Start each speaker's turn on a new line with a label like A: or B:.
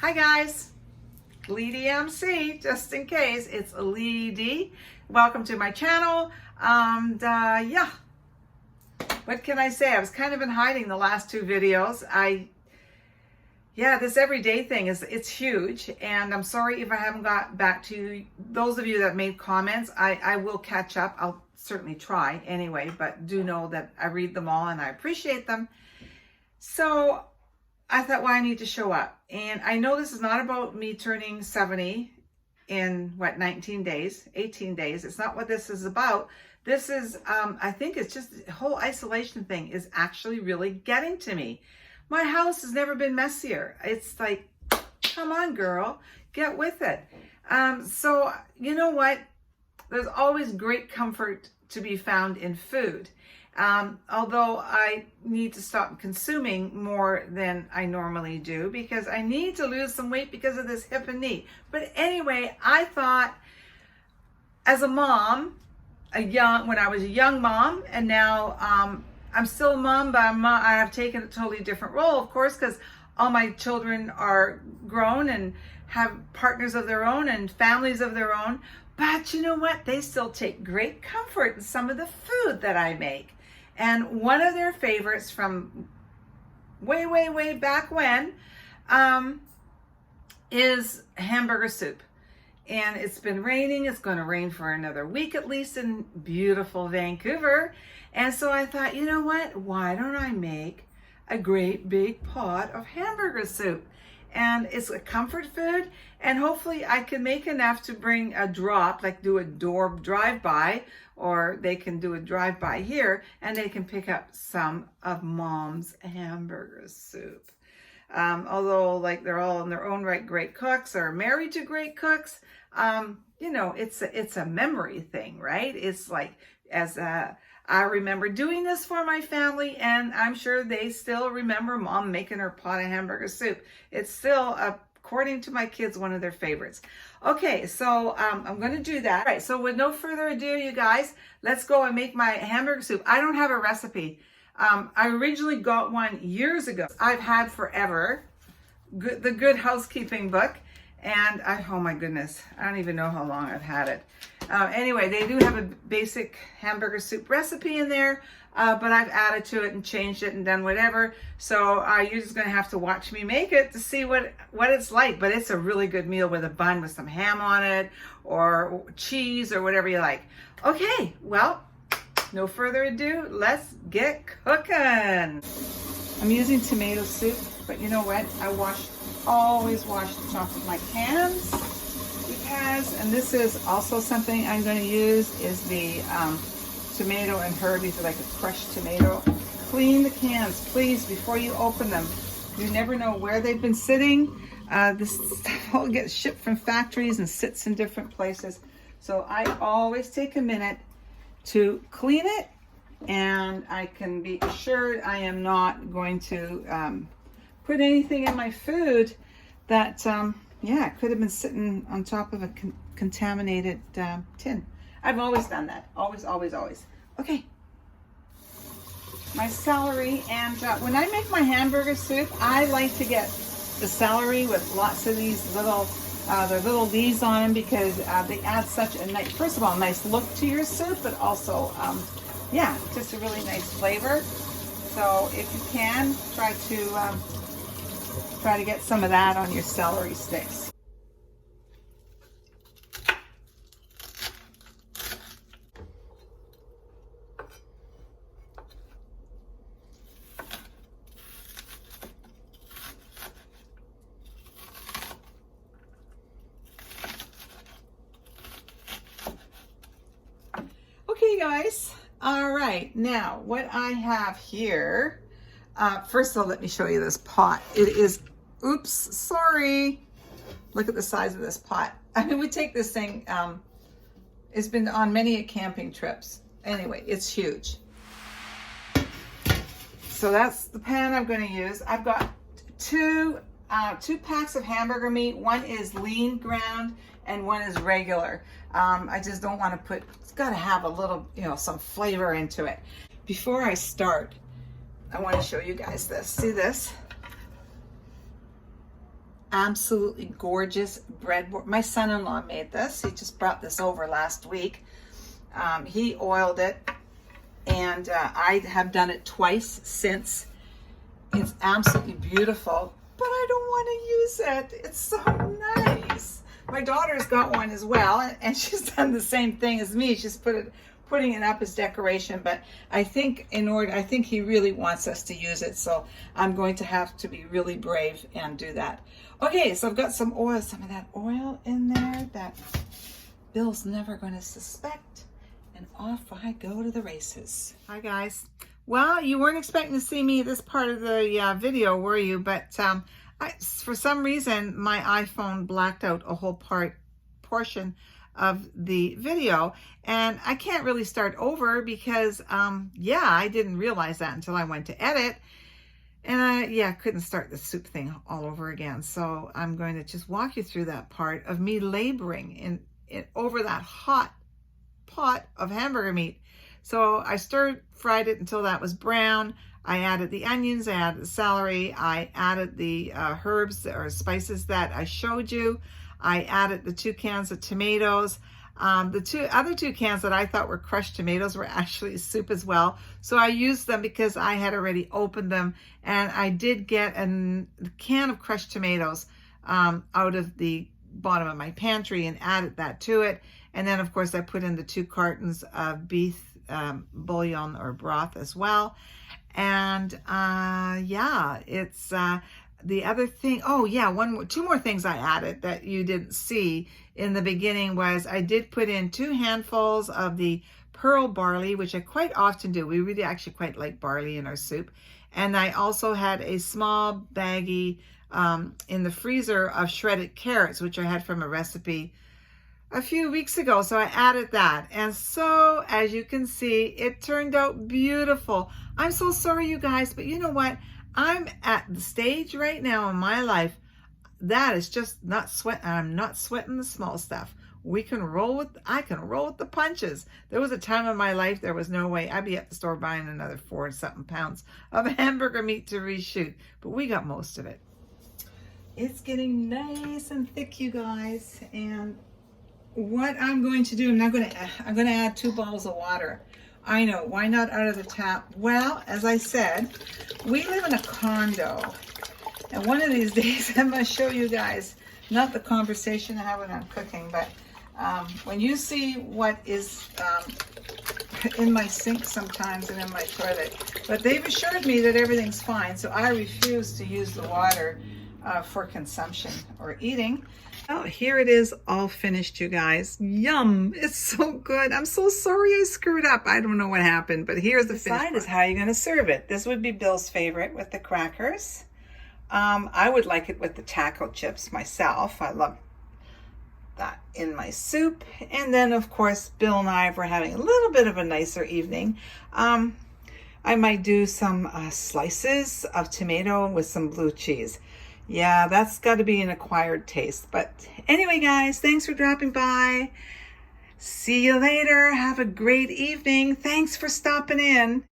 A: Hi guys, liedyMc, just in case, it's Leedy. Welcome to my channel. Yeah, what can I say? I was kind of in hiding the last two videos. This everyday thing it's huge, and I'm sorry if I haven't got back to those of you that made comments. I will catch up. I'll certainly try anyway, but do know that I read them all and I appreciate them. So I thought, well, I need to show up. And I know this is not about me turning 70 in, 19 days, 18 days. It's not what this is about. This is, I think it's just the whole isolation thing is actually really getting to me. My house has never been messier. It's like, come on, girl, get with it. So you know what? There's always great comfort to be found in food. Although I need to stop consuming more than I normally do because I need to lose some weight because of this hip and knee. But anyway, I thought as a mom, when I was a young mom, and now I'm still a mom, but I have taken a totally different role, of course, because all my children are grown and have partners of their own and families of their own. But you know what? They still take great comfort in some of the food that I make. And one of their favorites from way, way, way back when is Hamburger-Soup. And it's been raining. It's going to rain for another week at least in beautiful Vancouver. And so I thought, you know what? Why don't I make a great big pot of Hamburger-Soup? And it's a comfort food, and hopefully I can make enough to bring a drop, like do a door drive-by, or they can do a drive-by here, and they can pick up some of Mom's Hamburger-Soup. Although, like, they're all in their own right great cooks or married to great cooks, you know, it's a memory thing, right? It's like, I remember doing this for my family, and I'm sure they still remember Mom making her pot of Hamburger-Soup. It's still, according to my kids, one of their favorites. Okay, so I'm going to do that. All right, so with no further ado, you guys, let's go and make my Hamburger-Soup. I don't have a recipe. I originally got one years ago. I've had forever, the Good Housekeeping book. And oh my goodness, I don't even know how long I've had it. Anyway, they do have a basic Hamburger-Soup recipe in there, but I've added to it and changed it and done whatever. So you're just gonna have to watch me make it to see what it's like. But it's a really good meal with a bun with some ham on it or cheese or whatever you like. Okay, well, no further ado, let's get cooking. I'm using tomato soup, but you know what? Always wash the top of my pans because, and this is also something I'm going to use, is the tomato and herb. These are like a crushed tomato. Clean the cans, please, before you open them. You never know where they've been sitting. This stuff all gets shipped from factories and sits in different places. So I always take a minute to clean it, and I can be assured I am not going to put anything in my food that, could have been sitting on top of a contaminated tin. I've always done that. Always, always, always. Okay. My celery, and when I make my Hamburger-Soup, I like to get the celery with lots of these little, their little leaves on them because they add such a nice, first of all, nice look to your soup, but also, just a really nice flavor. So if you can, try to get some of that on your celery sticks. Okay, guys. All right. Now, what I have here, first of all, let me show you this pot. It is, oops, sorry. Look at the size of this pot. I mean, we take this thing, it's been on many camping trips. Anyway, it's huge. So that's the pan I'm going to use. I've got two packs of hamburger meat. One is lean ground and one is regular. I just don't want to it's got to have a little, some flavor into it. Before I start, I want to show you guys this. See this? absolutely gorgeous breadboard. My son-in-law made this. He just brought this over last week. He oiled it, and I have done it twice since. It's absolutely beautiful, but I don't want to use it. It's so nice. My daughter's got one as well, and she's done the same thing as me. She's putting it up as decoration, but I think he really wants us to use it, so I'm going to have to be really brave and do that. Okay, so I've got some of that oil in there that Bill's never going to suspect, and off I go to the races. Hi guys. Well, you weren't expecting to see me this part of the video, were you? But for some reason, my iPhone blacked out a whole portion of the video, and I can't really start over because I didn't realize that until I went to edit, and I couldn't start the soup thing all over again. So I'm going to just walk you through that part of me laboring in over that hot pot of hamburger meat. So I fried it until that was brown. I added the onions, I added the celery, I added the herbs or spices that I showed you. I added the 2 cans of tomatoes. The other two cans that I thought were crushed tomatoes were actually soup as well. So I used them because I had already opened them, and I did get a can of crushed tomatoes out of the bottom of my pantry and added that to it. And then of course I put in the 2 cartons of beef bouillon or broth as well. And it's the other thing. Oh yeah, 2 more things I added that you didn't see in the beginning was I did put in 2 handfuls of the pearl barley, which I quite often do. We really actually quite like barley in our soup. And I also had a small baggie in the freezer of shredded carrots, which I had from a recipe a few weeks ago. So I added that. And so as you can see, it turned out beautiful. I'm so sorry, you guys, but you know what? I'm at the stage right now in my life that is just not sweating. I'm not sweating the small stuff. I can roll with the punches. There was a time in my life there was no way I'd be at the store buying another 4-something pounds of hamburger meat to reshoot, but we got most of it. It's getting nice and thick, you guys. And what I'm going to do, I'm going to add 2 bottles of water. I know, why not out of the tap? Well, as I said, we live in a condo, and one of these days I'm going to show you guys, not the conversation I have when I'm cooking, but when you see what is in my sink sometimes and in my toilet. But they've assured me that everything's fine, so I refuse to use the water for consumption or eating. Oh, here it is, all finished, you guys. Yum! It's so good. I'm so sorry I screwed up. I don't know what happened, but here's the finished part. Is how you're going to serve it. This would be Bill's favorite with the crackers. I would like it with the taco chips myself. I love that in my soup. And then, of course, Bill and I, if we're having a little bit of a nicer evening, I might do some slices of tomato with some blue cheese. Yeah, that's got to be an acquired taste. But anyway, guys, thanks for dropping by. See you later. Have a great evening. Thanks for stopping in.